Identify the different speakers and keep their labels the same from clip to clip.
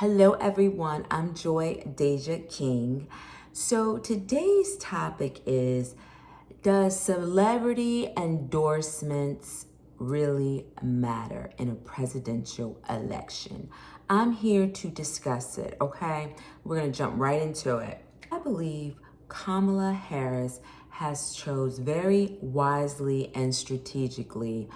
Speaker 1: Hello everyone, I'm Joy Deja King. So today's topic is, does celebrity endorsements really matter in a presidential election? I'm here to discuss it, okay? We're gonna jump right into it. I believe Kamala Harris has chose very wisely and strategically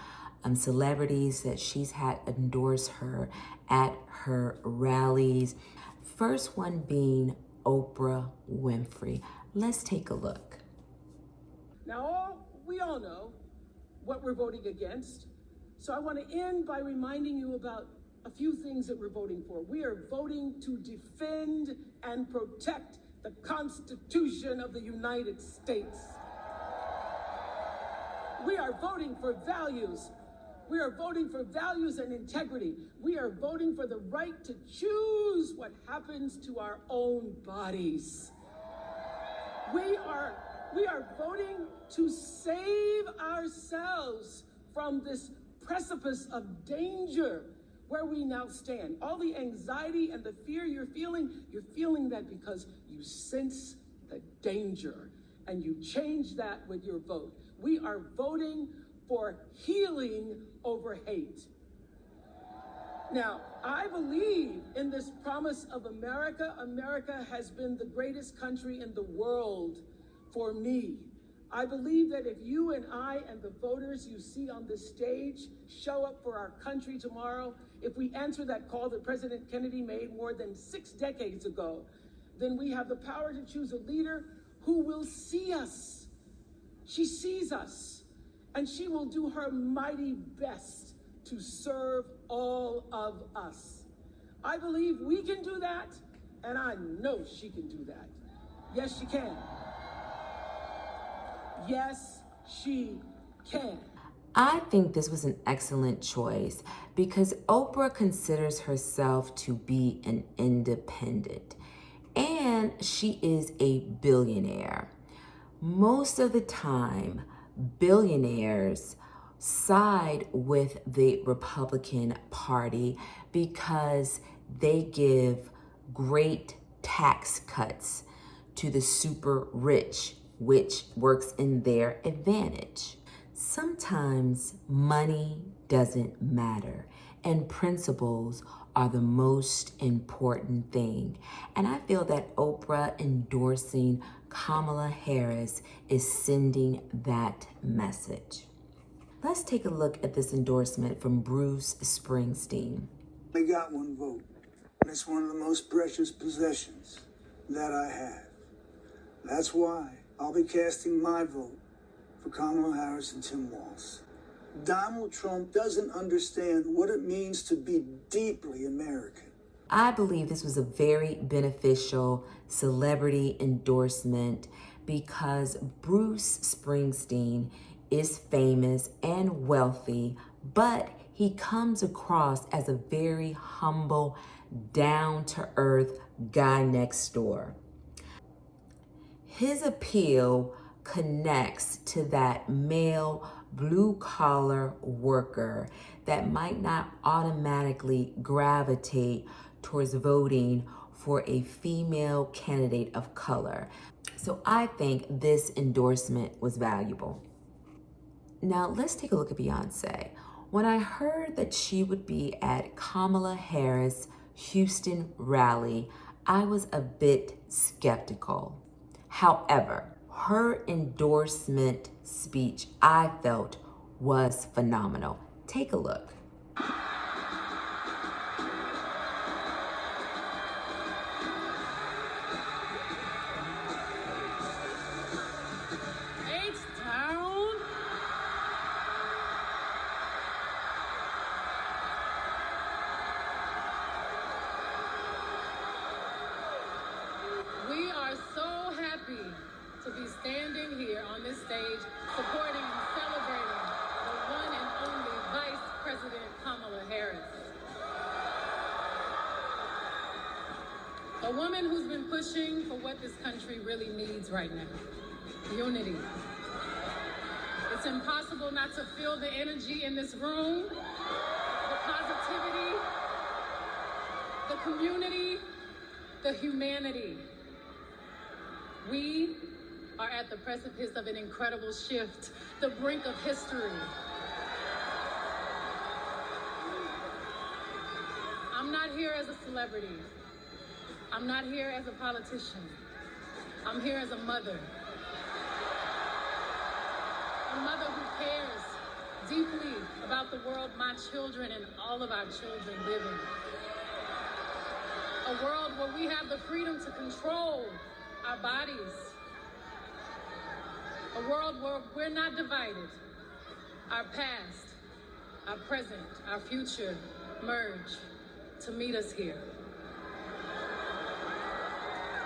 Speaker 1: celebrities that she's had endorse her at her rallies. First one being Oprah Winfrey. Let's take a look.
Speaker 2: Now, we all know what we're voting against. So I want to end by reminding you about a few things that we're voting for. We are voting to defend and protect the Constitution of the United States. We are voting for values. We are voting for values and integrity. We are voting for the right to choose what happens to our own bodies. We are voting to save ourselves from this precipice of danger where we now stand. All the anxiety and the fear you're feeling that because you sense the danger and you change that with your vote. We are voting for healing over hate. Now, I believe in this promise of America. America has been the greatest country in the world for me. I believe that if you and I and the voters you see on this stage show up for our country tomorrow, if we answer that call that President Kennedy made more than 6 decades ago, then we have the power to choose a leader who will see us. She sees us, and she will do her mighty best to serve all of us. I believe we can do that, and I know she can do that. Yes, she can. Yes, she can.
Speaker 1: I think this was an excellent choice because Oprah considers herself to be an independent, and she is a billionaire. Most of the time, billionaires side with the Republican Party because they give great tax cuts to the super rich, which works in their advantage. Sometimes money doesn't matter, and principles are the most important thing. And I feel that Oprah endorsing Kamala Harris is sending that message. Let's take a look at this endorsement from Bruce Springsteen.
Speaker 3: I got one vote, and it's one of the most precious possessions that I have. That's why I'll be casting my vote for Kamala Harris and Tim Walz. Donald Trump doesn't understand what it means to be deeply American.
Speaker 1: I believe this was a very beneficial celebrity endorsement because Bruce Springsteen is famous and wealthy, but he comes across as a very humble, down-to-earth guy next door. His appeal connects to that male blue-collar worker that might not automatically gravitate towards voting for a female candidate of color. So I think this endorsement was valuable. Now let's take a look at Beyonce. When I heard that she would be at Kamala Harris' Houston rally, I was a bit skeptical. However, her endorsement speech, I felt, was phenomenal. Take a look.
Speaker 2: H-Town. We are so happy to be standing here on this stage supporting and celebrating the one and only Vice President Kamala Harris. A woman who's been pushing for what this country really needs right now. Unity. It's impossible not to feel the energy in this room, the positivity, the community, the humanity. We are at the precipice of an incredible shift, the brink of history. I'm not here as a celebrity. I'm not here as a politician. I'm here as a mother. A mother who cares deeply about the world my children and all of our children live in. A world where we have the freedom to control our bodies. A world where we're not divided. Our past, our present, our future merge to meet us here.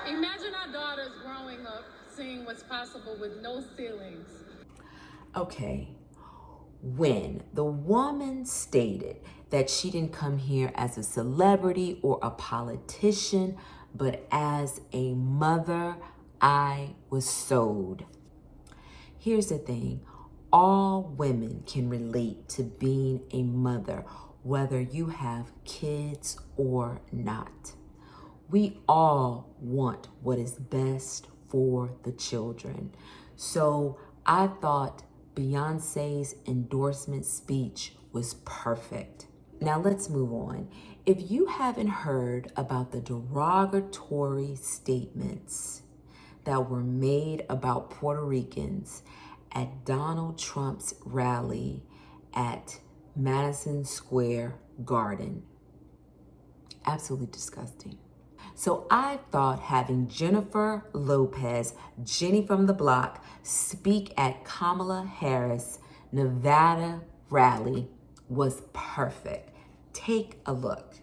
Speaker 2: Imagine our daughters growing up seeing what's possible with no ceilings.
Speaker 1: Okay, when the woman stated that she didn't come here as a celebrity or a politician, but as a mother, I was sold. Here's the thing, all women can relate to being a mother, whether you have kids or not. We all want what is best for the children. So I thought Beyonce's endorsement speech was perfect. Now let's move on. If you haven't heard about the derogatory statements that were made about Puerto Ricans at Donald Trump's rally at Madison Square Garden, absolutely disgusting. So I thought having Jennifer Lopez, Jenny from the block, speak at Kamala Harris' Nevada rally was perfect. Take a look.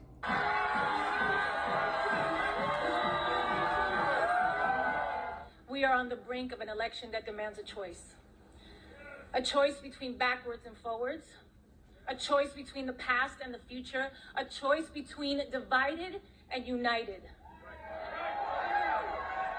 Speaker 4: We are on the brink of an election that demands a choice. A choice between backwards and forwards. A choice between the past and the future. A choice between divided and united.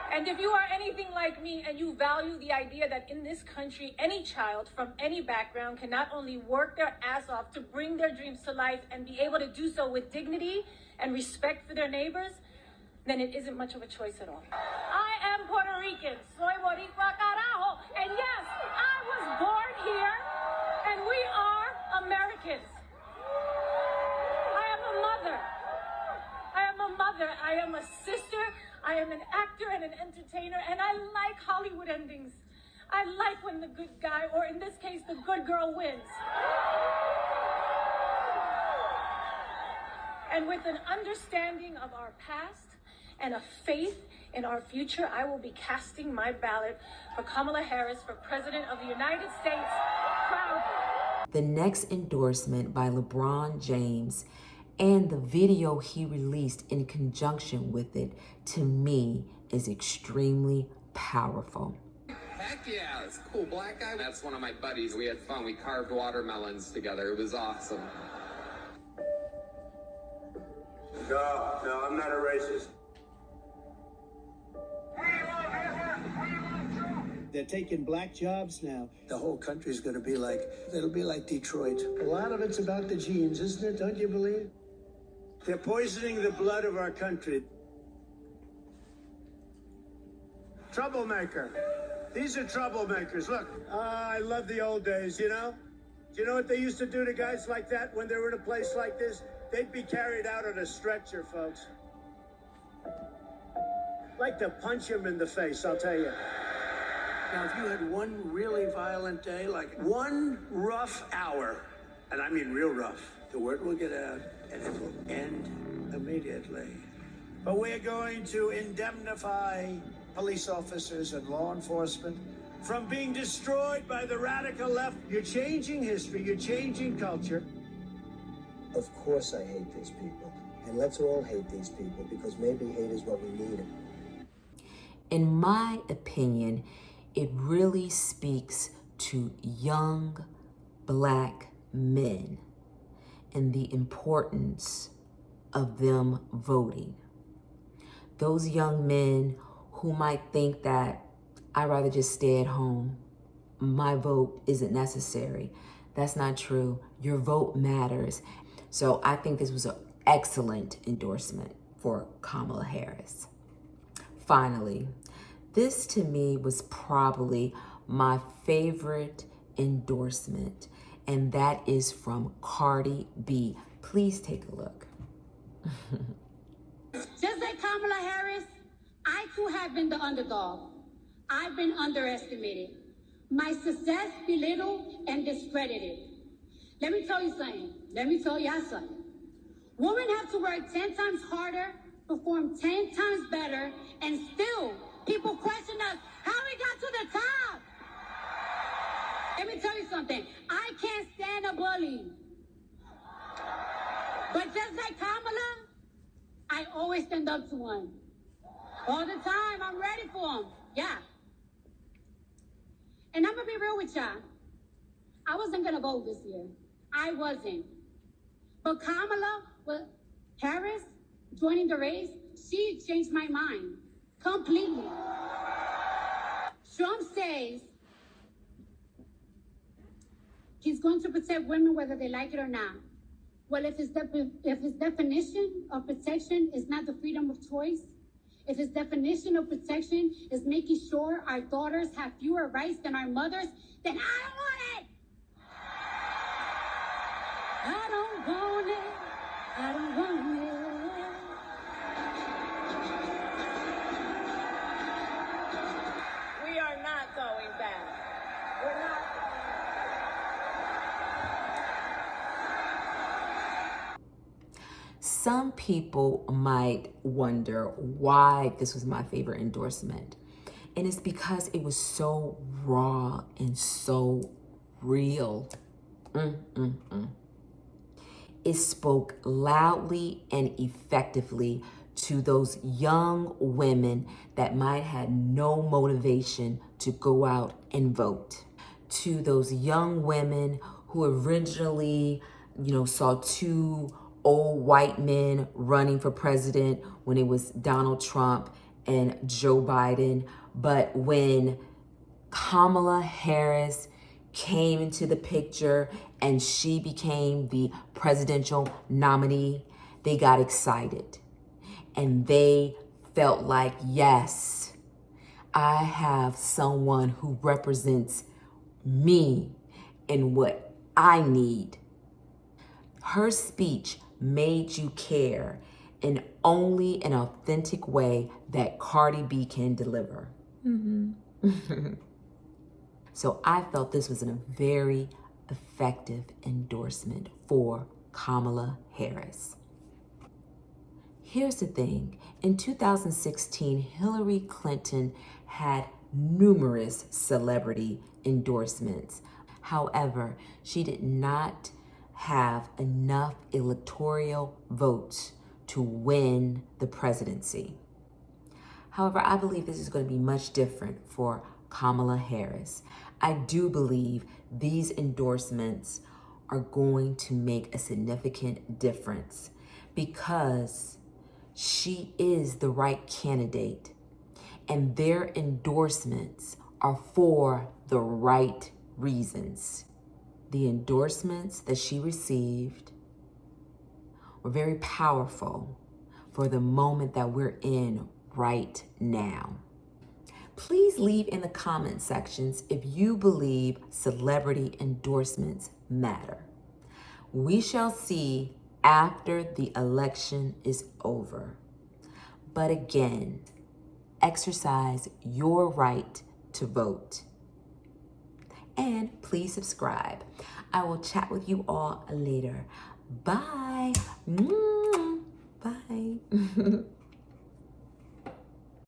Speaker 4: And if you are anything like me and you value the idea that in this country, any child from any background can not only work their ass off to bring their dreams to life and be able to do so with dignity and respect for their neighbors, then it isn't much of a choice at all. I am Puerto Rican. Soy Boricua carajo. And yes, I was born here, and we are Americans. I am a mother. I am a mother. I am a sister. I am an actor and an entertainer, and I like Hollywood endings. I like when the good guy, or in this case, the good girl wins. And with an understanding of our past and a faith in our future, I will be casting my ballot for Kamala Harris for President of the United States proudly.
Speaker 1: The next endorsement by LeBron James and the video he released in conjunction with it, to me, is extremely powerful.
Speaker 5: Heck yeah, it's a cool black guy. That's one of my buddies. We had fun. We carved watermelons together. It was awesome.
Speaker 3: No, I'm not a racist.
Speaker 6: They're taking black jobs now.
Speaker 3: The whole country's gonna be like, it'll be like Detroit.
Speaker 6: A lot of it's about the genes, isn't it? Don't you believe?
Speaker 3: They're poisoning the blood of our country. Troublemaker. These are troublemakers. Look, I love the old days, you know? Do you know what they used to do to guys like that when they were in a place like this? They'd be carried out on a stretcher, folks. Like to punch him in the face, I'll tell you. Now, if you had one really violent day, like one rough hour, and I mean real rough, the word will get out and it will end immediately. But we're going to indemnify police officers and law enforcement from being destroyed by the radical left. You're changing history, you're changing culture.
Speaker 7: Of course I hate these people. And let's all hate these people, because maybe hate is what we need.
Speaker 1: In my opinion, it really speaks to young black men and the importance of them voting. Those young men who might think that I'd rather just stay at home, my vote isn't necessary. That's not true. Your vote matters. So I think this was an excellent endorsement. for Kamala Harris. Finally, this to me was probably my favorite endorsement, and that is from Cardi B. Please take a look.
Speaker 8: Just like Kamala Harris, I too have been the underdog. I've been underestimated. My success belittled and discredited. Let me tell you something. Let me tell y'all something. Women have to work 10 times harder, perform 10 times better, and still people question us how we got to the top. Let me tell you something. I can't stand a bully. But just like Kamala, I always stand up to one. All the time, I'm ready for him. Yeah. And I'm gonna be real with y'all. I wasn't gonna vote this year. I wasn't. But Kamala Harris joining the race, she changed my mind completely. Trump says he's going to protect women whether they like it or not. Well, if his definition of protection is not the freedom of choice, if his definition of protection is making sure our daughters have fewer rights than our mothers, then I don't want it. I don't want it. I don't want it.
Speaker 4: We are not going back. We're not.
Speaker 1: Some people might wonder why this was my favorite endorsement. And it's because it was so raw and so real. It spoke loudly and effectively to those young women that might have no motivation to go out and vote. To those young women who originally, saw two old white men running for president when it was Donald Trump and Joe Biden. But when Kamala Harris came into the picture and she became the presidential nominee, they got excited. And they felt like, yes, I have someone who represents me and what I need. Her speech made you care in only an authentic way that Cardi B can deliver. So I felt this was a very effective endorsement for Kamala Harris. Here's the thing. In 2016, Hillary Clinton had numerous celebrity endorsements. However, she did not have enough electoral votes to win the presidency. However, I believe this is going to be much different for Kamala Harris. I do believe these endorsements are going to make a significant difference because she is the right candidate and their endorsements are for the right reasons. The endorsements that she received were very powerful for the moment that we're in right now. Please leave in the comment sections if you believe celebrity endorsements matter. We shall see after the election is over. But again, exercise your right to vote. And please subscribe. I will chat with you all later. Bye. Bye.